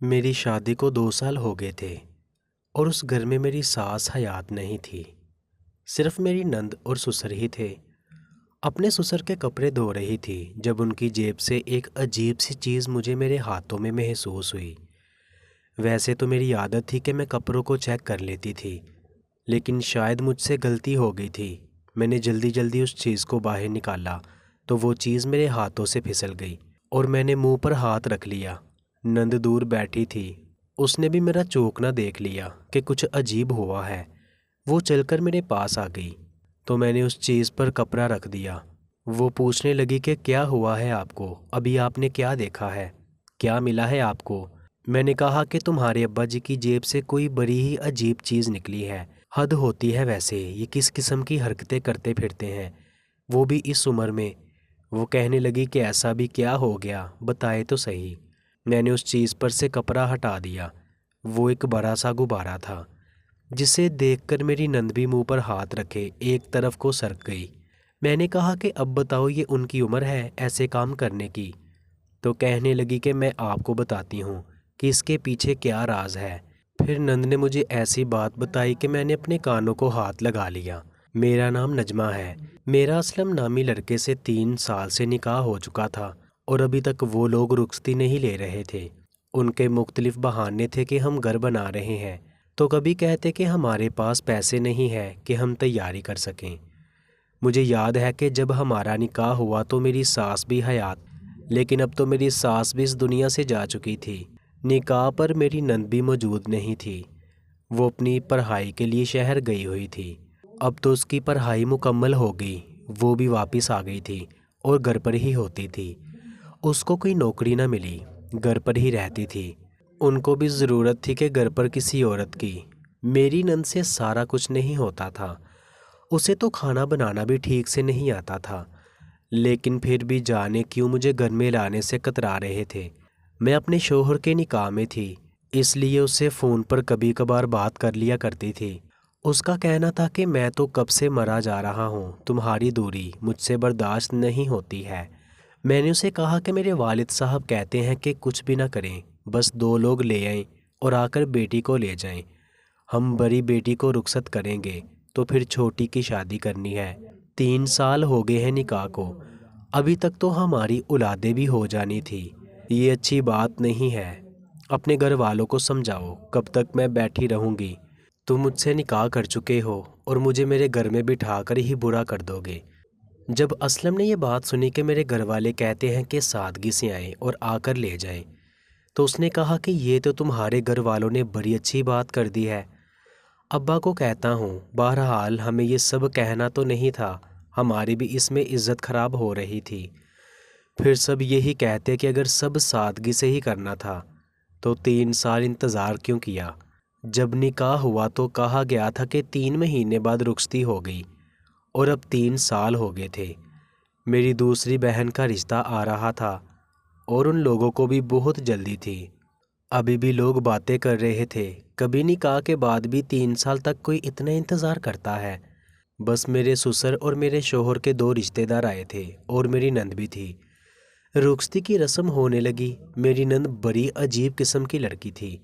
میری شادی کو 2 سال ہو گئے تھے اور اس گھر میں میری ساس حیات نہیں تھی۔ صرف میری نند اور سسر ہی تھے۔ اپنے سسر کے کپڑے دھو رہی تھی جب ان کی جیب سے ایک عجیب سی چیز مجھے میرے ہاتھوں میں محسوس ہوئی۔ ویسے تو میری عادت تھی کہ میں کپڑوں کو چیک کر لیتی تھی، لیکن شاید مجھ سے غلطی ہو گئی تھی۔ میں نے جلدی جلدی اس چیز کو باہر نکالا تو وہ چیز میرے ہاتھوں سے پھسل گئی اور میں نے منہ پر ہاتھ رکھ لیا۔ نند دور بیٹھی تھی، اس نے بھی میرا چونکنا دیکھ لیا کہ کچھ عجیب ہوا ہے۔ وہ چل کر میرے پاس آ گئی تو میں نے اس چیز پر کپڑا رکھ دیا۔ وہ پوچھنے لگی کہ کیا ہوا ہے آپ کو، ابھی آپ نے کیا دیکھا ہے، کیا ملا ہے آپ کو؟ میں نے کہا کہ تمہارے ابا جی کی جیب سے کوئی بڑی ہی عجیب چیز نکلی ہے۔ حد ہوتی ہے، ویسے یہ کس قسم کی حرکتیں کرتے پھرتے ہیں، وہ بھی اس عمر میں۔ وہ کہنے لگی کہ ایسا بھی کیا ہو گیا، بتائے تو صحیح۔ میں نے اس چیز پر سے کپڑا ہٹا دیا۔ وہ ایک بڑا سا غبارہ تھا جسے دیکھ کر میری نند بھی منہ پر ہاتھ رکھے ایک طرف کو سرک گئی۔ میں نے کہا کہ اب بتاؤ، یہ ان کی عمر ہے ایسے کام کرنے کی؟ تو کہنے لگی کہ میں آپ کو بتاتی ہوں کہ اس کے پیچھے کیا راز ہے۔ پھر نند نے مجھے ایسی بات بتائی کہ میں نے اپنے کانوں کو ہاتھ لگا لیا۔ میرا نام نجمہ ہے۔ میرا اسلم نامی لڑکے سے 3 سال سے نکاح ہو چکا تھا اور ابھی تک وہ لوگ رخصتی نہیں لے رہے تھے۔ ان کے مختلف بہانے تھے کہ ہم گھر بنا رہے ہیں، تو کبھی کہتے کہ ہمارے پاس پیسے نہیں ہیں کہ ہم تیاری کر سکیں۔ مجھے یاد ہے کہ جب ہمارا نکاح ہوا تو میری ساس بھی حیات، لیکن اب تو میری ساس بھی اس دنیا سے جا چکی تھی۔ نکاح پر میری نند بھی موجود نہیں تھی، وہ اپنی پڑھائی کے لیے شہر گئی ہوئی تھی۔ اب تو اس کی پڑھائی مکمل ہو گئی، وہ بھی واپس آ گئی تھی اور گھر پر ہی ہوتی تھی۔ اس کو کوئی نوکری نہ ملی، گھر پر ہی رہتی تھی۔ ان کو بھی ضرورت تھی کہ گھر پر کسی عورت کی۔ میری نند سے سارا کچھ نہیں ہوتا تھا، اسے تو کھانا بنانا بھی ٹھیک سے نہیں آتا تھا، لیکن پھر بھی جانے کیوں مجھے گھر میں لانے سے کترا رہے تھے۔ میں اپنے شوہر کے نکاح میں تھی، اس لیے اس سے فون پر کبھی کبھار بات کر لیا کرتی تھی۔ اس کا کہنا تھا کہ میں تو کب سے مرا جا رہا ہوں، تمہاری دوری مجھ سے برداشت نہیں ہوتی ہے۔ میں نے اسے کہا کہ میرے والد صاحب کہتے ہیں کہ کچھ بھی نہ کریں، بس 2 لوگ لے آئیں اور آ کر بیٹی کو لے جائیں۔ ہم بڑی بیٹی کو رخصت کریں گے تو پھر چھوٹی کی شادی کرنی ہے۔ 3 سال ہو گئے ہیں نکاح کو، ابھی تک تو ہماری اولادیں بھی ہو جانی تھی۔ یہ اچھی بات نہیں ہے، اپنے گھر والوں کو سمجھاؤ، کب تک میں بیٹھی رہوں گی؟ تم مجھ سے نکاح کر چکے ہو اور مجھے میرے گھر میں بٹھا کر ہی برا کر دو گے۔ جب اسلم نے یہ بات سنی کہ میرے گھر والے کہتے ہیں کہ سادگی سے آئیں اور آ کر لے جائیں، تو اس نے کہا کہ یہ تو تمہارے گھر والوں نے بڑی اچھی بات کر دی ہے۔ ابا کو کہتا ہوں، بہرحال ہمیں یہ سب کہنا تو نہیں تھا، ہماری بھی اس میں عزت خراب ہو رہی تھی۔ پھر سب یہی کہتے کہ اگر سب سادگی سے ہی کرنا تھا تو 3 سال انتظار کیوں کیا؟ جب نکاح ہوا تو کہا گیا تھا کہ 3 مہینے بعد رخصتی ہو گئی، اور اب 3 سال ہو گئے تھے۔ میری دوسری بہن کا رشتہ آ رہا تھا اور ان لوگوں کو بھی بہت جلدی تھی۔ ابھی بھی لوگ باتیں کر رہے تھے، کبھی نکاح کے بعد بھی 3 سال تک کوئی اتنا انتظار کرتا ہے؟ بس میرے سسر اور میرے شوہر کے 2 رشتہ دار آئے تھے اور میری نند بھی تھی۔ رخصتی کی رسم ہونے لگی۔ میری نند بڑی عجیب قسم کی لڑکی تھی،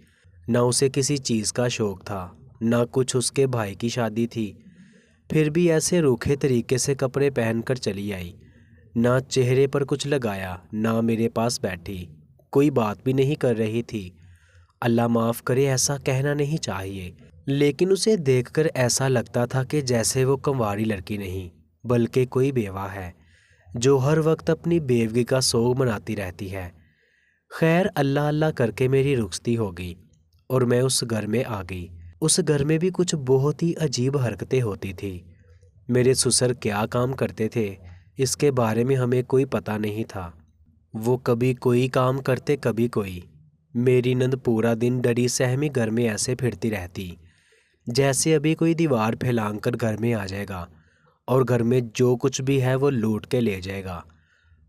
نہ اسے کسی چیز کا شوق تھا، نہ کچھ اس کے بھائی کی شادی تھی، پھر بھی ایسے روکھے طریقے سے کپڑے پہن کر چلی آئی، نہ چہرے پر کچھ لگایا، نہ میرے پاس بیٹھی، کوئی بات بھی نہیں کر رہی تھی۔ اللہ معاف کرے، ایسا کہنا نہیں چاہیے، لیکن اسے دیکھ کر ایسا لگتا تھا کہ جیسے وہ کنواری لڑکی نہیں بلکہ کوئی بیوہ ہے جو ہر وقت اپنی بیوگی کا سوگ مناتی رہتی ہے۔ خیر، اللہ اللہ کر کے میری رخصتی ہو گئی اور میں اس گھر میں آ گئی۔ اس گھر میں بھی کچھ بہت ہی عجیب حرکتیں ہوتی تھی۔ میرے سسر کیا کام کرتے تھے اس کے بارے میں ہمیں کوئی پتہ نہیں تھا، وہ کبھی کوئی کام کرتے کبھی کوئی۔ میری نند پورا دن ڈری سہمی گھر میں ایسے پھرتی رہتی جیسے ابھی کوئی دیوار پھیلانگ کر گھر میں آ جائے گا اور گھر میں جو کچھ بھی ہے وہ لوٹ کے لے جائے گا۔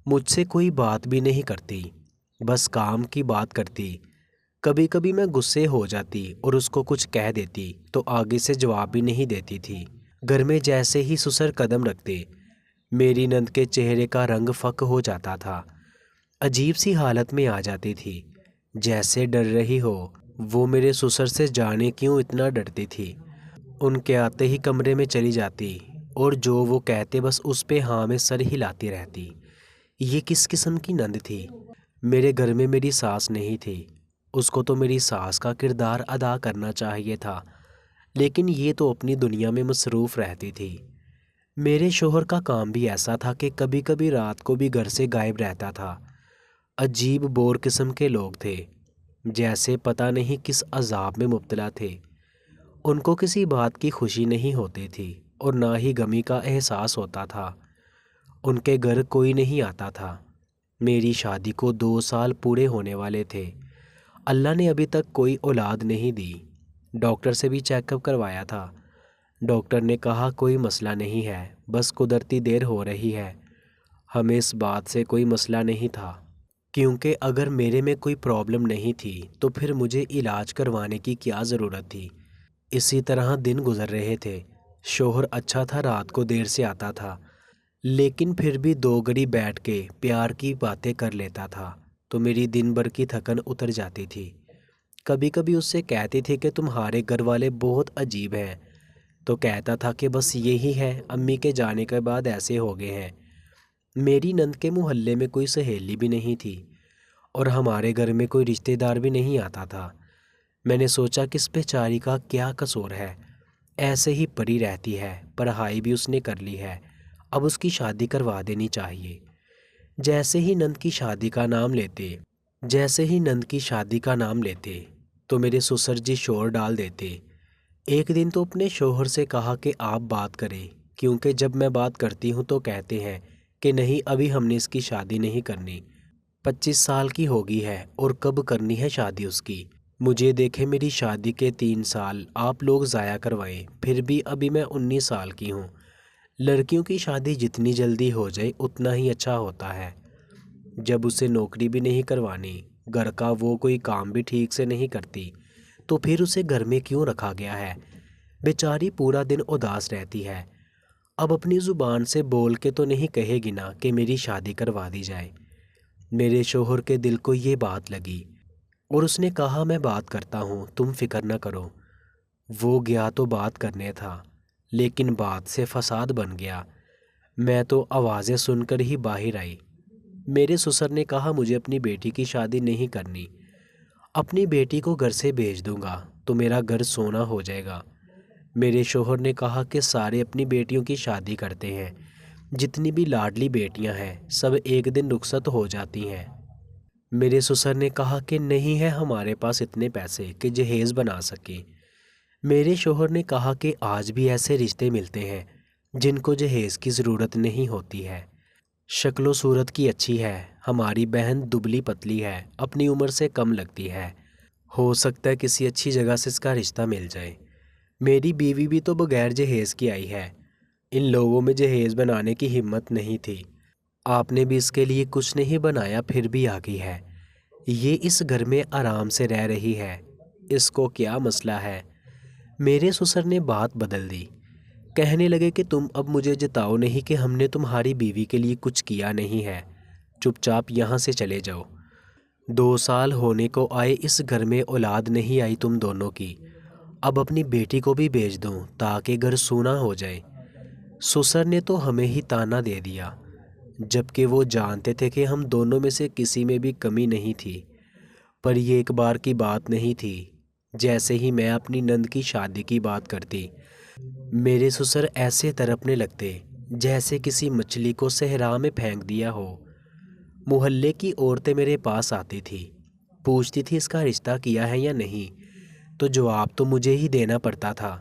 مجھ سے کوئی بات بھی نہیں کرتی، بس کام کی بات کرتی۔ کبھی کبھی میں غصے ہو جاتی اور اس کو کچھ کہہ دیتی تو آگے سے جواب بھی نہیں دیتی تھی۔ گھر میں جیسے ہی سسر قدم رکھتے، میری نند کے چہرے کا رنگ فک ہو جاتا تھا، عجیب سی حالت میں آ جاتی تھی۔ جیسے ڈر رہی ہو۔ وہ میرے سسر سے جانے کیوں اتنا ڈرتی تھی۔ ان کے آتے ہی کمرے میں چلی جاتی اور جو وہ کہتے بس اس پہ ہاں میں سر ہلاتی رہتی۔ یہ کس قسم کی نند تھی؟ میرے گھر میں میری ساس نہیں تھی، اس کو تو میری ساس کا کردار ادا کرنا چاہیے تھا، لیکن یہ تو اپنی دنیا میں مصروف رہتی تھی۔ میرے شوہر کا کام بھی ایسا تھا کہ کبھی کبھی رات کو بھی گھر سے غائب رہتا تھا۔ عجیب بور قسم کے لوگ تھے، جیسے پتہ نہیں کس عذاب میں مبتلا تھے۔ ان کو کسی بات کی خوشی نہیں ہوتی تھی اور نہ ہی غمی کا احساس ہوتا تھا۔ ان کے گھر کوئی نہیں آتا تھا۔ میری شادی کو 2 سال پورے ہونے والے تھے۔ اللہ نے ابھی تک کوئی اولاد نہیں دی۔ ڈاکٹر سے بھی چیک اپ کروایا تھا۔ ڈاکٹر نے کہا کوئی مسئلہ نہیں ہے، بس قدرتی دیر ہو رہی ہے۔ ہمیں اس بات سے کوئی مسئلہ نہیں تھا، کیونکہ اگر میرے میں کوئی پرابلم نہیں تھی تو پھر مجھے علاج کروانے کی کیا ضرورت تھی۔ اسی طرح دن گزر رہے تھے۔ شوہر اچھا تھا، رات کو دیر سے آتا تھا، لیکن پھر بھی 2 گھڑی بیٹھ کے پیار کی باتیں کر لیتا تھا تو میری دن بھر کی تھکن اتر جاتی تھی۔ کبھی کبھی اس سے کہتی تھی کہ تمہارے گھر والے بہت عجیب ہیں، تو کہتا تھا کہ بس یہی ہے، امی کے جانے کے بعد ایسے ہو گئے ہیں۔ میری نند کے محلے میں کوئی سہیلی بھی نہیں تھی اور ہمارے گھر میں کوئی رشتہ دار بھی نہیں آتا تھا۔ میں نے سوچا کہ اس بیچاری کا کیا قصور ہے، ایسے ہی پڑی رہتی ہے، پڑھائی بھی اس نے کر لی ہے، اب اس کی شادی کروا دینی چاہیے۔ جیسے ہی نند کی شادی کا نام لیتے تو میرے سسر جی شور ڈال دیتے۔ ایک دن تو اپنے شوہر سے کہا کہ آپ بات کریں، کیونکہ جب میں بات کرتی ہوں تو کہتے ہیں کہ نہیں ابھی ہم نے اس کی شادی نہیں کرنی، 25 سال کی ہوگی ہے اور کب کرنی ہے شادی اس کی۔ مجھے دیکھے میری شادی کے 3 سال آپ لوگ ضائع کروائیں، پھر بھی ابھی میں 19 سال کی ہوں۔ لڑکیوں کی شادی جتنی جلدی ہو جائے اتنا ہی اچھا ہوتا ہے۔ جب اسے نوکری بھی نہیں کروانی، گھر کا وہ کوئی کام بھی ٹھیک سے نہیں کرتی، تو پھر اسے گھر میں کیوں رکھا گیا ہے؟ بیچاری پورا دن اداس رہتی ہے۔ اب اپنی زبان سے بول کے تو نہیں کہے گی نا کہ میری شادی کروا دی جائے۔ میرے شوہر کے دل کو یہ بات لگی اور اس نے کہا میں بات کرتا ہوں، تم فکر نہ کرو۔ وہ گیا تو بات کرنے تھا، لیکن بات سے فساد بن گیا۔ میں تو آوازیں سن کر ہی باہر آئی۔ میرے سسر نے کہا مجھے اپنی بیٹی کی شادی نہیں کرنی، اپنی بیٹی کو گھر سے بھیج دوں گا تو میرا گھر سونا ہو جائے گا۔ میرے شوہر نے کہا کہ سارے اپنی بیٹیوں کی شادی کرتے ہیں، جتنی بھی لاڈلی بیٹیاں ہیں سب ایک دن رخصت ہو جاتی ہیں۔ میرے سسر نے کہا کہ نہیں ہے ہمارے پاس اتنے پیسے کہ جہیز بنا سکیں۔ میرے شوہر نے کہا کہ آج بھی ایسے رشتے ملتے ہیں جن کو جہیز کی ضرورت نہیں ہوتی ہے، شکل و صورت کی اچھی ہے، ہماری بہن دبلی پتلی ہے، اپنی عمر سے کم لگتی ہے، ہو سکتا ہے کسی اچھی جگہ سے اس کا رشتہ مل جائے۔ میری بیوی بھی تو بغیر جہیز کی آئی ہے، ان لوگوں میں جہیز بنانے کی ہمت نہیں تھی، آپ نے بھی اس کے لیے کچھ نہیں بنایا پھر بھی آ گئی ہے۔ یہ اس گھر میں آرام سے رہ رہی ہے، اس کو کیا مسئلہ ہے؟ میرے سسر نے بات بدل دی، کہنے لگے کہ تم اب مجھے جتاؤ نہیں کہ ہم نے تمہاری بیوی کے لیے کچھ کیا نہیں ہے، چپ چاپ یہاں سے چلے جاؤ۔ 2 سال ہونے کو آئے، اس گھر میں اولاد نہیں آئی تم دونوں کی، اب اپنی بیٹی کو بھی بھیج دوں تاکہ گھر سونا ہو جائے۔ سسر نے تو ہمیں ہی تانا دے دیا، جبکہ وہ جانتے تھے کہ ہم دونوں میں سے کسی میں بھی کمی نہیں تھی، پر یہ ایک بار کی بات نہیں تھی۔ جیسے ہی میں اپنی نند کی شادی کی بات کرتی، میرے سسر ایسے تڑپنے لگتے جیسے کسی مچھلی کو صحرا میں پھینک دیا ہو۔ محلے کی عورتیں میرے پاس آتی تھی، پوچھتی تھی اس کا رشتہ کیا ہے یا نہیں، تو جواب تو مجھے ہی دینا پڑتا تھا۔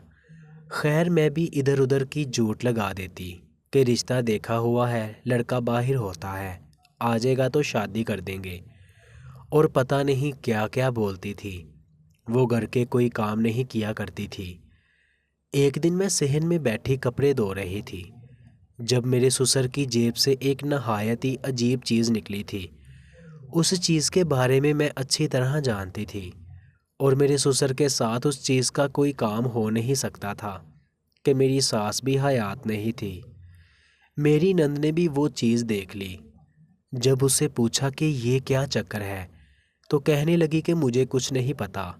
خیر میں بھی ادھر ادھر کی جھوٹ لگا دیتی کہ رشتہ دیکھا ہوا ہے، لڑکا باہر ہوتا ہے، آ جائے گا تو شادی کر دیں گے، اور پتہ نہیں کیا کیا بولتی تھی۔ وہ گھر کے کوئی کام نہیں کیا کرتی تھی۔ ایک دن میں صحن میں بیٹھی کپڑے دھو رہی تھی، جب میرے سسر کی جیب سے ایک نہایت ہی عجیب چیز نکلی تھی۔ اس چیز کے بارے میں اچھی طرح جانتی تھی، اور میرے سسر کے ساتھ اس چیز کا کوئی کام ہو نہیں سکتا تھا کہ میری ساس بھی حیات نہیں تھی۔ میری نند نے بھی وہ چیز دیکھ لی۔ جب اسے پوچھا کہ یہ کیا چکر ہے، تو کہنے لگی کہ مجھے کچھ نہیں پتہ۔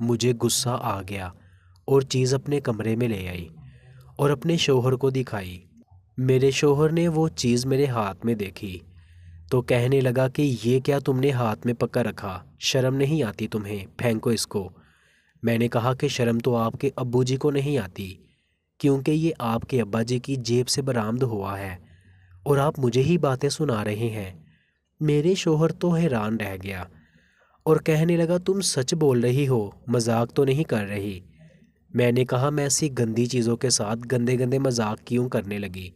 مجھے غصہ آ گیا اور چیز اپنے کمرے میں لے آئی اور اپنے شوہر کو دکھائی۔ میرے شوہر نے وہ چیز میرے ہاتھ میں دیکھی تو کہنے لگا کہ یہ کیا تم نے ہاتھ میں پکڑ رکھا، شرم نہیں آتی تمہیں، پھینکو اس کو۔ میں نے کہا کہ شرم تو آپ کے ابو جی کو نہیں آتی، کیونکہ یہ آپ کے ابا جی کی جیب سے برآمد ہوا ہے اور آپ مجھے ہی باتیں سنا رہے ہیں۔ میرے شوہر تو حیران رہ گیا اور کہنے لگا تم سچ بول رہی ہو، مذاق تو نہیں کر رہی۔ میں نے کہا میں ایسی گندی چیزوں کے ساتھ گندے گندے مذاق کیوں کرنے لگی؟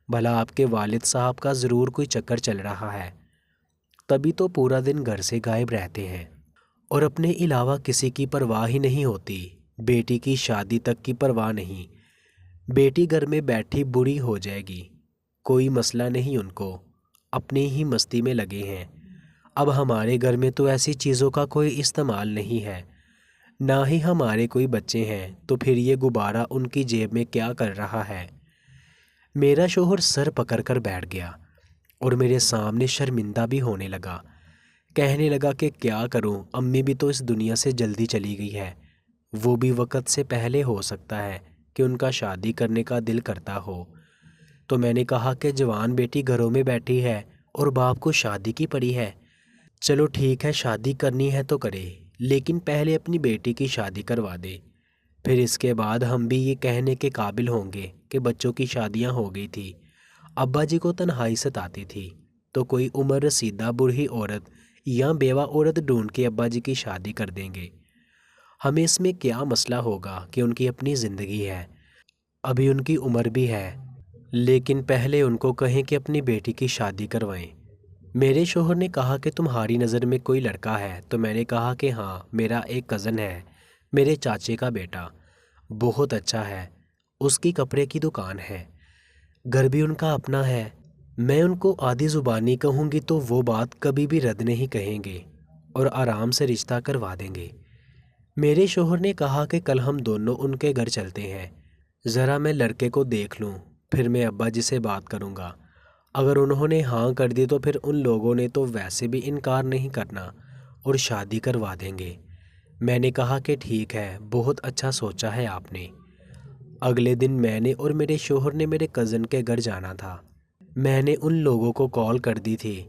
بھلا آپ کے والد صاحب کا ضرور کوئی چکر چل رہا ہے، تبھی تو پورا دن گھر سے غائب رہتے ہیں اور اپنے علاوہ کسی کی پرواہ ہی نہیں ہوتی، بیٹی کی شادی تک کی پرواہ نہیں۔ بیٹی گھر میں بیٹھی بری ہو جائے گی، کوئی مسئلہ نہیں ان کو، اپنی ہی مستی میں لگے ہیں۔ اب ہمارے گھر میں تو ایسی چیزوں کا کوئی استعمال نہیں ہے، نہ ہی ہمارے کوئی بچے ہیں، تو پھر یہ غبارہ ان کی جیب میں کیا کر رہا ہے؟ میرا شوہر سر پکڑ کر بیٹھ گیا اور میرے سامنے شرمندہ بھی ہونے لگا۔ کہنے لگا کہ کیا کروں، امی بھی تو اس دنیا سے جلدی چلی گئی ہے، وہ بھی وقت سے پہلے ہو سکتا ہے کہ ان کا شادی کرنے کا دل کرتا ہو۔ تو میں نے کہا کہ جوان بیٹی گھروں میں بیٹھی ہے اور باپ کو شادی کی پڑی ہے، چلو ٹھیک ہے شادی کرنی ہے تو کرے، لیکن پہلے اپنی بیٹی کی شادی کروا دے، پھر اس کے بعد ہم بھی یہ کہنے کے قابل ہوں گے کہ بچوں کی شادیاں ہو گئی تھی، ابا جی کو تنہائی ستاتی تھی، تو کوئی عمر رسیدہ بوڑھی عورت یا بیوہ عورت ڈھونڈ کے ابا جی کی شادی کر دیں گے۔ ہمیں اس میں کیا مسئلہ ہوگا کہ ان کی اپنی زندگی ہے، ابھی ان کی عمر بھی ہے، لیکن پہلے ان کو کہیں کہ اپنی بیٹی کی شادی کروائیں۔ میرے شوہر نے کہا کہ تمہاری نظر میں کوئی لڑکا ہے؟ تو میں نے کہا کہ ہاں، میرا ایک کزن ہے، میرے چاچے کا بیٹا، بہت اچھا ہے، اس کی کپڑے کی دکان ہے، گھر بھی ان کا اپنا ہے، میں ان کو آدھی زبانی کہوں گی تو وہ بات کبھی بھی رد نہیں کہیں گے اور آرام سے رشتہ کروا دیں گے۔ میرے شوہر نے کہا کہ کل ہم دونوں ان کے گھر چلتے ہیں، ذرا میں لڑکے کو دیکھ لوں، پھر میں ابا جی سے بات کروں گا، اگر انہوں نے ہاں کر دی تو پھر ان لوگوں نے تو ویسے بھی انکار نہیں کرنا اور شادی کروا دیں گے۔ میں نے کہا کہ ٹھیک ہے، بہت اچھا سوچا ہے آپ نے۔ اگلے دن میں نے اور میرے شوہر نے میرے کزن کے گھر جانا تھا۔ میں نے ان لوگوں کو کال کر دی تھی،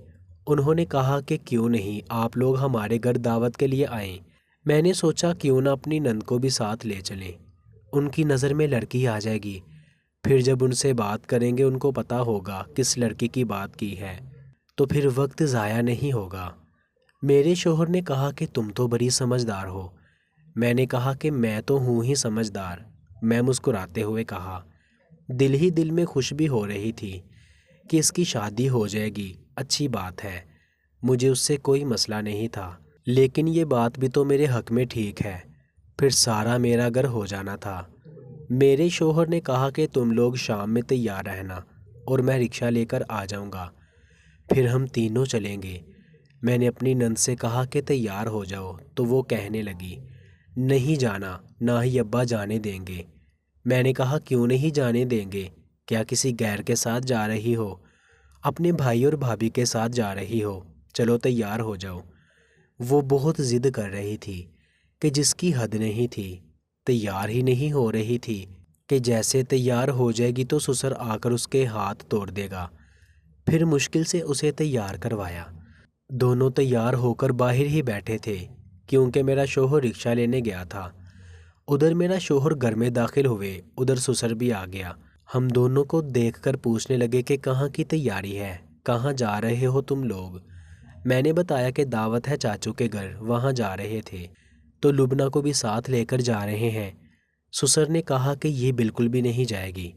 انہوں نے کہا کہ کیوں نہیں آپ لوگ ہمارے گھر دعوت کے لیے آئیں۔ میں نے سوچا کیوں نہ اپنی نند کو بھی ساتھ لے چلیں، ان کی نظر میں لڑکی آ جائے گی، پھر جب ان سے بات کریں گے ان کو پتہ ہوگا کس لڑکی کی بات کی ہے، تو پھر وقت ضائع نہیں ہوگا۔ میرے شوہر نے کہا کہ تم تو بڑی سمجھدار ہو۔ میں نے کہا کہ میں تو ہوں ہی سمجھدار، میں مسکراتے ہوئے کہا۔ دل ہی دل میں خوش بھی ہو رہی تھی کہ اس کی شادی ہو جائے گی، اچھی بات ہے، مجھے اس سے کوئی مسئلہ نہیں تھا، لیکن یہ بات بھی تو میرے حق میں ٹھیک ہے، پھر سارا میرا گھر ہو جانا تھا۔ میرے شوہر نے کہا کہ تم لوگ شام میں تیار رہنا اور میں رکشہ لے کر آ جاؤں گا، پھر ہم تینوں چلیں گے۔ میں نے اپنی نند سے کہا کہ تیار ہو جاؤ، تو وہ کہنے لگی نہیں جانا، نہ ہی ابا جانے دیں گے۔ میں نے کہا کیوں نہیں جانے دیں گے؟ کیا کسی غیر کے ساتھ جا رہی ہو؟ اپنے بھائی اور بھابھی کے ساتھ جا رہی ہو، چلو تیار ہو جاؤ۔ وہ بہت ضد کر رہی تھی کہ جس کی حد نہیں تھی، تیار ہی نہیں ہو رہی تھی کہ جیسے تیار ہو جائے گی تو سسر آ کر اس کے ہاتھ توڑ دے گا۔ پھر مشکل سے اسے تیار کروایا۔ دونوں تیار ہو کر باہر ہی بیٹھے تھے کیونکہ میرا شوہر رکشہ لینے گیا تھا۔ ادھر میرا شوہر گھر میں داخل ہوئے، ادھر سسر بھی آ گیا۔ ہم دونوں کو دیکھ کر پوچھنے لگے کہ کہاں کی تیاری ہے، کہاں جا رہے ہو تم لوگ؟ میں نے بتایا کہ دعوت ہے چاچو کے گھر، وہاں جا رہے تھے، تو لبنہ کو بھی ساتھ لے کر جا رہے ہیں۔ سسر نے کہا کہ یہ بالکل بھی نہیں جائے گی۔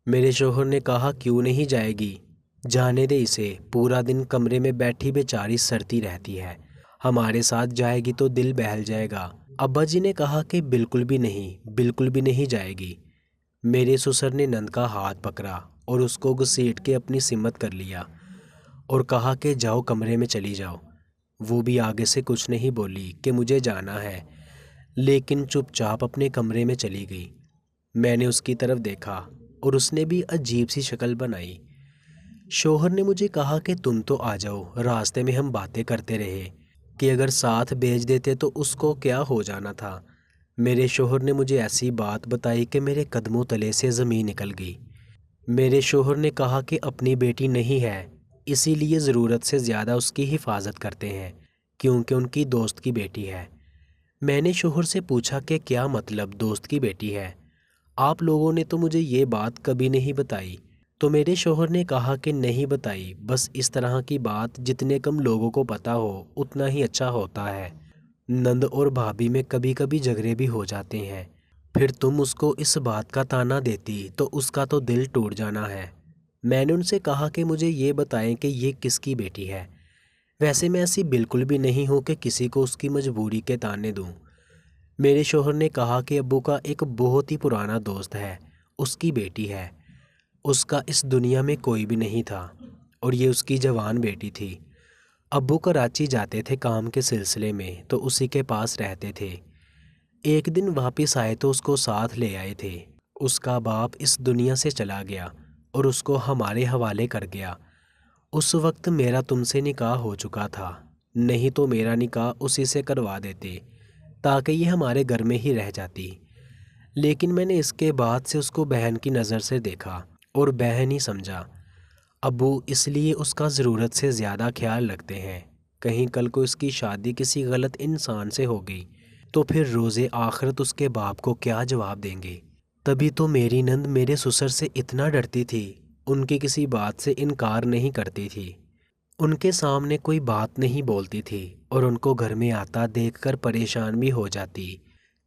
میرے شوہر نے کہا کیوں نہیں جائے گی؟ جانے دے اسے، پورا دن کمرے میں بیٹھی بیچاری سرتی رہتی ہے، ہمارے ساتھ جائے گی تو دل بہل جائے گا۔ ابا جی نے کہا کہ بالکل بھی نہیں، بالکل بھی نہیں جائے گی۔ میرے سسر نے نند کا ہاتھ پکڑا اور اس کو گھسیٹ کے اپنی سمت کر لیا اور کہا کہ جاؤ کمرے میں چلی جاؤ۔ وہ بھی آگے سے کچھ نہیں بولی کہ مجھے جانا ہے، لیکن چپ چاپ اپنے کمرے میں چلی گئی۔ میں نے اس کی طرف دیکھا اور اس نے بھی عجیب سی شکل بنائی۔ شوہر نے مجھے کہا کہ تم تو آ جاؤ، راستے میں ہم باتیں کرتے رہے کہ اگر ساتھ بھیج دیتے تو اس کو کیا ہو جانا تھا۔ میرے شوہر نے مجھے ایسی بات بتائی کہ میرے قدموں تلے سے زمین نکل گئی۔ میرے شوہر نے کہا کہ اپنی بیٹی نہیں ہے، اسی لیے ضرورت سے زیادہ اس کی حفاظت کرتے ہیں کیونکہ ان کی دوست کی بیٹی ہے۔ میں نے شوہر سے پوچھا کہ کیا مطلب دوست کی بیٹی ہے؟ آپ لوگوں نے تو مجھے یہ بات کبھی نہیں بتائی۔ تو میرے شوہر نے کہا کہ نہیں بتائی، بس اس طرح کی بات جتنے کم لوگوں کو پتہ ہو اتنا ہی اچھا ہوتا ہے۔ نند اور بھابھی میں کبھی کبھی جھگڑے بھی ہو جاتے ہیں، پھر تم اس کو اس بات کا تانا دیتی تو اس کا تو دل ٹوٹ جانا ہے۔ میں نے ان سے کہا کہ مجھے یہ بتائیں کہ یہ کس کی بیٹی ہے۔ ویسے میں ایسی بالکل بھی نہیں ہوں کہ کسی کو اس کی مجبوری کے تانے دوں۔ میرے شوہر نے کہا کہ ابو کا ایک بہت ہی پرانا دوست ہے، اس کی بیٹی ہے، اس کا اس دنیا میں کوئی بھی نہیں تھا اور یہ اس کی جوان بیٹی تھی۔ ابو کراچی جاتے تھے کام کے سلسلے میں تو اسی کے پاس رہتے تھے۔ ایک دن واپس آئے تو اس کو ساتھ لے آئے تھے۔ اس کا باپ اس دنیا سے چلا گیا اور اس کو ہمارے حوالے کر گیا۔ اس وقت میرا تم سے نکاح ہو چکا تھا، نہیں تو میرا نکاح اسی سے کروا دیتے تاکہ یہ ہمارے گھر میں ہی رہ جاتی، لیکن میں نے اس کے بعد سے اس کو بہن کی نظر سے دیکھا اور بہن ہی سمجھا۔ ابو اس لیے اس کا ضرورت سے زیادہ خیال رکھتے ہیں، کہیں کل کو اس کی شادی کسی غلط انسان سے ہو گئی تو پھر روز آخرت اس کے باپ کو کیا جواب دیں گے۔ تبھی تو میری نند میرے سسر سے اتنا ڈرتی تھی، ان کی کسی بات سے انکار نہیں کرتی تھی، ان کے سامنے کوئی بات نہیں بولتی تھی اور ان کو گھر میں آتا دیکھ کر پریشان بھی ہو جاتی،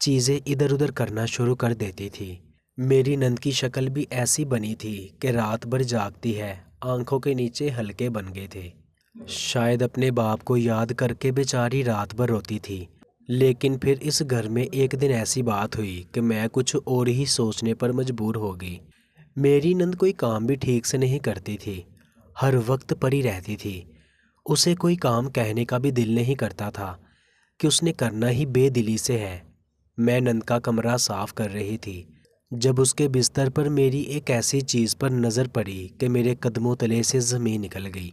چیزیں ادھر ادھر کرنا شروع کر دیتی تھی۔ میری نند کی شکل بھی ایسی بنی تھی کہ رات بھر جاگتی ہے، آنکھوں کے نیچے ہلکے بن گئے تھے۔ شاید اپنے باپ کو یاد کر کے بیچاری رات بھر روتی تھی۔ لیکن پھر اس گھر میں ایک دن ایسی بات ہوئی کہ میں کچھ اور ہی سوچنے پر مجبور ہو گئی۔ میری نند کوئی کام بھی ٹھیک سے نہیں کرتی تھی، ہر وقت پڑی رہتی تھی، اسے کوئی کام کہنے کا بھی دل نہیں کرتا تھا کہ اس نے کرنا ہی بے دلی سے ہے۔ میں نند کا کمرہ صاف کر رہی تھی جب اس کے بستر پر میری ایک ایسی چیز پر نظر پڑی کہ میرے قدموں تلے سے زمین نکل گئی۔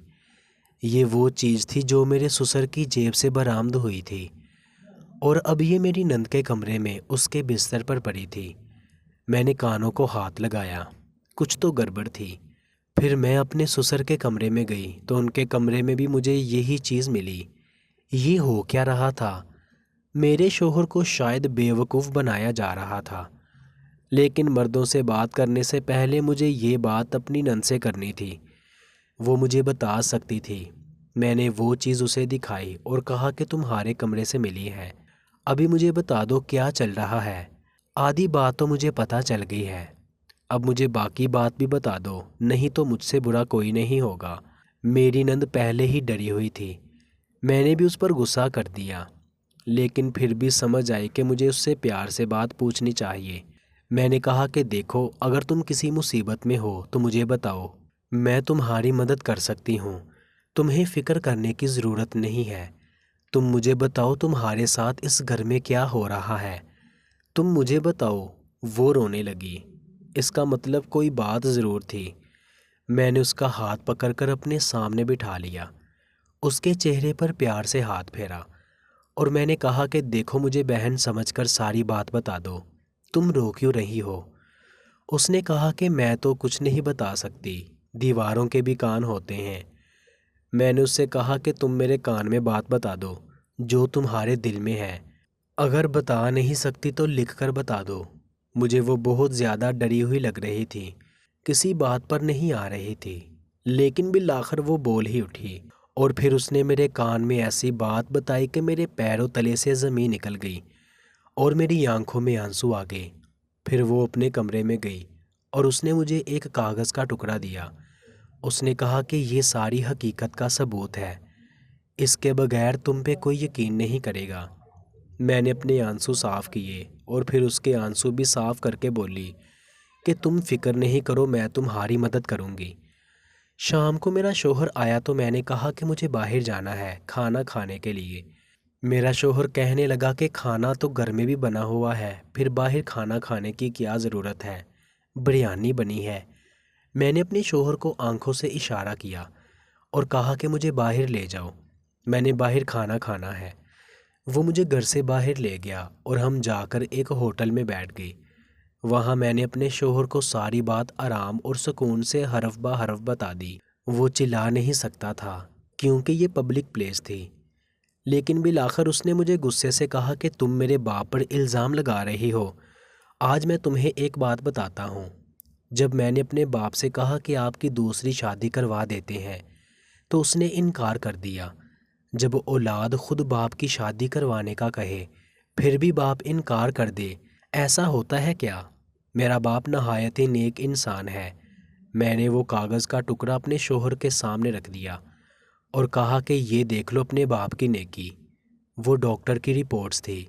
یہ وہ چیز تھی جو میرے سسر کی جیب سے برآمد ہوئی تھی اور اب یہ میری نند کے کمرے میں اس کے بستر پر پڑی تھی۔ میں نے کانوں کو ہاتھ لگایا، کچھ تو گڑبڑ تھی۔ پھر میں اپنے سسر کے کمرے میں گئی تو ان کے کمرے میں بھی مجھے یہی چیز ملی۔ یہ ہو کیا رہا تھا؟ میرے شوہر کو شاید بیوقوف بنایا جا رہا تھا، لیکن مردوں سے بات کرنے سے پہلے مجھے یہ بات اپنی نند سے کرنی تھی، وہ مجھے بتا سکتی تھی۔ میں نے وہ چیز اسے دکھائی اور کہا کہ تمہارے کمرے سے ملی ہے، ابھی مجھے بتا دو کیا چل رہا ہے۔ آدھی بات تو مجھے پتہ چل گئی ہے، اب مجھے باقی بات بھی بتا دو، نہیں تو مجھ سے برا کوئی نہیں ہوگا۔ میری نند پہلے ہی ڈری ہوئی تھی، میں نے بھی اس پر غصہ کر دیا، لیکن پھر بھی سمجھ آئی کہ مجھے اس سے پیار سے بات پوچھنی چاہیے۔ میں نے کہا کہ دیکھو، اگر تم کسی مصیبت میں ہو تو مجھے بتاؤ، میں تمہاری مدد کر سکتی ہوں، تمہیں فکر کرنے کی ضرورت نہیں ہے۔ تم مجھے بتاؤ تمہارے ساتھ اس گھر میں کیا ہو رہا ہے، تم مجھے بتاؤ۔ وہ رونے لگی، اس کا مطلب کوئی بات ضرور تھی۔ میں نے اس کا ہاتھ پکڑ کر اپنے سامنے بٹھا لیا، اس کے چہرے پر پیار سے ہاتھ پھیرا اور میں نے کہا کہ دیکھو، مجھے بہن سمجھ کر ساری بات بتا دو، تم رو کیوں رہی ہو؟ اس نے کہا کہ میں تو کچھ نہیں بتا سکتی، دیواروں کے بھی کان ہوتے ہیں۔ میں نے اس سے کہا کہ تم میرے کان میں بات بتا دو جو تمہارے دل میں ہے، اگر بتا نہیں سکتی تو لکھ کر بتا دو۔ مجھے وہ بہت زیادہ ڈری ہوئی لگ رہی تھی، کسی بات پر نہیں آ رہی تھی، لیکن بالآخر وہ بول ہی اٹھی اور پھر اس نے میرے کان میں ایسی بات بتائی کہ میرے پیروں تلے سے زمین نکل گئی اور میری آنکھوں میں آنسو آ گئے۔ پھر وہ اپنے کمرے میں گئی اور اس نے مجھے ایک کاغذ کا ٹکڑا دیا۔ اس نے کہا کہ یہ ساری حقیقت کا ثبوت ہے، اس کے بغیر تم پہ کوئی یقین نہیں کرے گا۔ میں نے اپنے آنسو صاف کیے اور پھر اس کے آنسو بھی صاف کر کے بولی کہ تم فکر نہیں کرو، میں تمہاری مدد کروں گی۔ شام کو میرا شوہر آیا تو میں نے کہا کہ مجھے باہر جانا ہے کھانا کھانے کے لیے۔ میرا شوہر کہنے لگا کہ کھانا تو گھر میں بھی بنا ہوا ہے، پھر باہر کھانا کھانے کی کیا ضرورت ہے، بریانی بنی ہے۔ میں نے اپنے شوہر کو آنکھوں سے اشارہ کیا اور کہا کہ مجھے باہر لے جاؤ۔ میں نے باہر کھانا کھانا ہے۔ وہ مجھے گھر سے باہر لے گیا اور ہم جا کر ایک ہوٹل میں بیٹھ گئے۔ وہاں میں نے اپنے شوہر کو ساری بات آرام اور سکون سے حرف بہ حرف بتا دی۔ وہ چلا نہیں سکتا تھا کیونکہ یہ پبلک پلیس تھی، لیکن بالآخر اس نے مجھے غصے سے کہا کہ تم میرے باپ پر الزام لگا رہی ہو۔ آج میں تمہیں ایک بات بتاتا ہوں۔ جب میں نے اپنے باپ سے کہا کہ آپ کی دوسری شادی کروا دیتے ہیں تو اس نے انکار کر دیا۔ جب اولاد خود باپ کی شادی کروانے کا کہے پھر بھی باپ انکار کر دے، ایسا ہوتا ہے کیا؟ میرا باپ نہایت ہی نیک انسان ہے۔ میں نے وہ کاغذ کا ٹکڑا اپنے شوہر کے سامنے رکھ دیا اور کہا کہ یہ دیکھ لو اپنے باپ کی نیکی۔ وہ ڈاکٹر کی رپورٹس تھی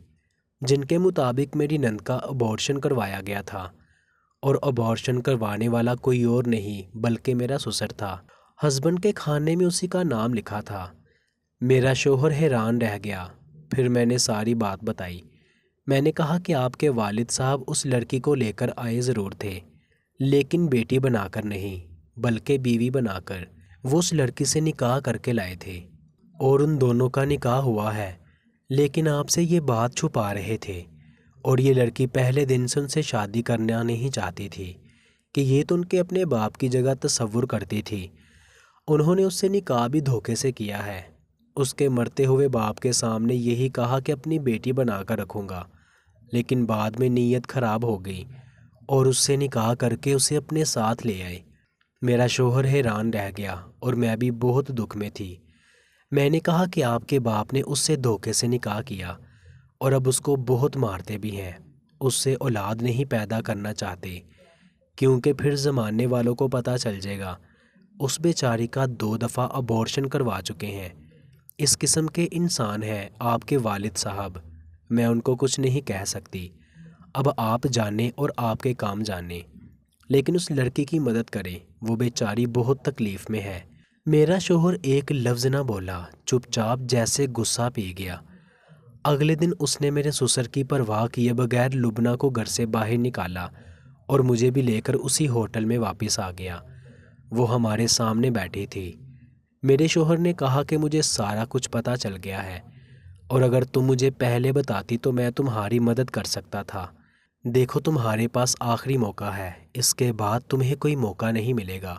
جن کے مطابق میری نند کا ابارشن کروایا گیا تھا، اور ابارشن کروانے والا کوئی اور نہیں بلکہ میرا سسر تھا۔ ہسبینڈ کے کھانے میں اسی کا نام لکھا تھا۔ میرا شوہر حیران رہ گیا۔ پھر میں نے ساری بات بتائی۔ میں نے کہا کہ آپ کے والد صاحب اس لڑکی کو لے کر آئے ضرور تھے، لیکن بیٹی بنا کر نہیں بلکہ بیوی بنا کر۔ وہ اس لڑکی سے نکاح کر کے لائے تھے اور ان دونوں کا نکاح ہوا ہے، لیکن آپ سے یہ بات چھپا رہے تھے، اور یہ لڑکی پہلے دن سے ان سے شادی کرنا نہیں چاہتی تھی کہ یہ تو ان کے اپنے باپ کی جگہ تصور کرتی تھی۔ انہوں نے اس سے نکاح بھی دھوکے سے کیا ہے۔ اس کے مرتے ہوئے باپ کے سامنے یہی کہا کہ اپنی بیٹی بنا کر رکھوں گا، لیکن بعد میں نیت خراب ہو گئی اور اس سے نکاح کر کے اسے اپنے ساتھ لے آئے۔ میرا شوہر حیران رہ گیا اور میں بھی بہت دکھ میں تھی۔ میں نے کہا کہ آپ کے باپ نے اس سے دھوکے سے نکاح کیا اور اب اس کو بہت مارتے بھی ہیں، اس سے اولاد نہیں پیدا کرنا چاہتے کیونکہ پھر زمانے والوں کو پتہ چل جائے گا اس بیچاری کا 2 دفعہ ابارشن کروا چکے ہیں۔ اس قسم کے انسان ہیں آپ کے والد صاحب، میں ان کو کچھ نہیں کہہ سکتی۔ اب آپ جانیں اور آپ کے کام جانیں، لیکن اس لڑکی کی مدد کریں، وہ بیچاری بہت تکلیف میں ہے۔ میرا شوہر ایک لفظ نہ بولا، چپ چاپ جیسے غصہ پی گیا۔ اگلے دن اس نے میرے سسر کی پرواہ کیے بغیر لبنہ کو گھر سے باہر نکالا اور مجھے بھی لے کر اسی ہوٹل میں واپس آ گیا۔ وہ ہمارے سامنے بیٹھی تھی۔ میرے شوہر نے کہا کہ مجھے سارا کچھ پتہ چل گیا ہے، اور اگر تم مجھے پہلے بتاتی تو میں تمہاری مدد کر سکتا تھا۔ دیکھو تمہارے پاس آخری موقع ہے، اس کے بعد تمہیں کوئی موقع نہیں ملے گا۔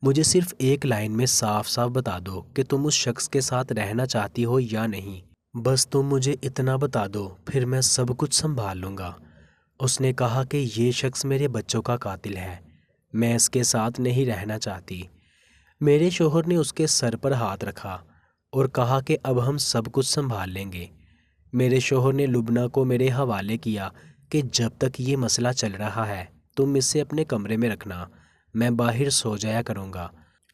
مجھے صرف ایک لائن میں صاف صاف بتا دو کہ تم اس شخص کے ساتھ رہنا چاہتی ہو یا نہیں۔ بس تم مجھے اتنا بتا دو، پھر میں سب کچھ سنبھال لوں گا۔ اس نے کہا کہ یہ شخص میرے بچوں کا قاتل ہے، میں اس کے ساتھ نہیں رہنا چاہتی۔ میرے شوہر نے اس کے سر پر ہاتھ رکھا اور کہا کہ اب ہم سب کچھ سنبھال لیں گے۔ میرے شوہر نے لبنہ کو میرے حوالے کیا کہ جب تک یہ مسئلہ چل رہا ہے تم اسے اپنے کمرے میں رکھنا، میں باہر سو جایا کروں گا۔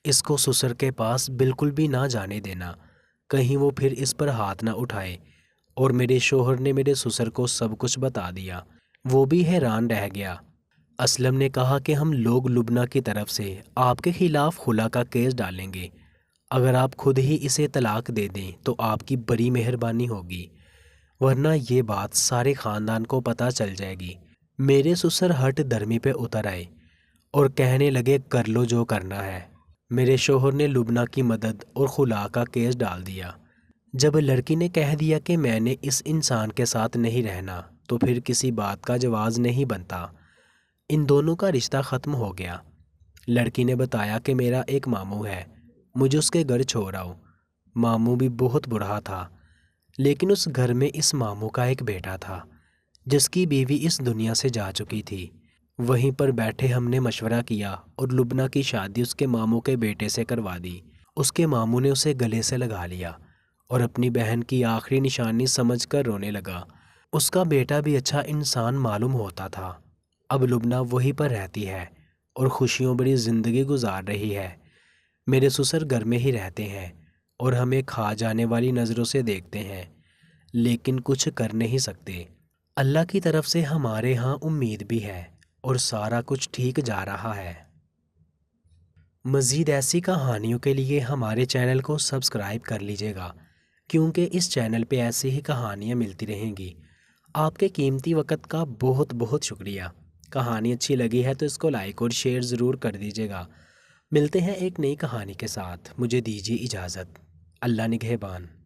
اس کو سسر کے پاس بالکل بھی نہ جانے دینا، کہیں وہ پھر اس پر ہاتھ نہ اٹھائے۔ اور میرے شوہر نے میرے سسر کو سب کچھ بتا دیا۔ وہ بھی حیران رہ گیا۔ اسلم نے کہا کہ ہم لوگ لبنہ کی طرف سے آپ کے خلاف خلا کا کیس ڈالیں گے۔ اگر آپ خود ہی اسے طلاق دے دیں تو آپ کی بڑی مہربانی ہوگی، ورنہ یہ بات سارے خاندان کو پتہ چل جائے گی۔ میرے سسر ہٹ درمی پہ اتر آئے اور کہنے لگے کر لو جو کرنا ہے۔ میرے شوہر نے لبنہ کی مدد اور خلا کا کیس ڈال دیا۔ جب لڑکی نے کہہ دیا کہ میں نے اس انسان کے ساتھ نہیں رہنا تو پھر کسی بات کا جواز نہیں بنتا۔ ان دونوں کا رشتہ ختم ہو گیا۔ لڑکی نے بتایا کہ میرا ایک ماموں ہے، مجھے اس کے گھر چھوڑ آؤ۔ ماموں بھی بہت برا تھا، لیکن اس گھر میں اس ماموں کا ایک بیٹا تھا جس کی بیوی اس دنیا سے جا چکی تھی۔ وہیں پر بیٹھے ہم نے مشورہ کیا اور لبنہ کی شادی اس کے ماموں کے بیٹے سے کروا دی۔ اس کے ماموں نے اسے گلے سے لگا لیا اور اپنی بہن کی آخری نشانی سمجھ کر رونے لگا۔ اس کا بیٹا بھی اچھا انسان معلوم ہوتا تھا۔ اب لبنہ وہیں پر رہتی ہے اور خوشیوں بڑی زندگی گزار رہی ہے۔ میرے سسر گھر میں ہی رہتے ہیں اور ہمیں کھا جانے والی نظروں سے دیکھتے ہیں، لیکن کچھ کر نہیں سکتے۔ اللہ کی طرف سے ہمارے ہاں امید بھی ہے اور سارا کچھ ٹھیک جا رہا ہے۔ مزید ایسی کہانیوں کے لیے ہمارے چینل کو سبسکرائب کر لیجیے گا، کیونکہ اس چینل پہ ایسی ہی کہانیاں ملتی رہیں گی۔ آپ کے قیمتی وقت کا بہت بہت شکریہ۔ کہانی اچھی لگی ہے تو اس کو لائک اور شیئر ضرور کر دیجیے گا۔ ملتے ہیں ایک نئی کہانی کے ساتھ، مجھے دیجیے اجازت۔ اللہ نگہبان۔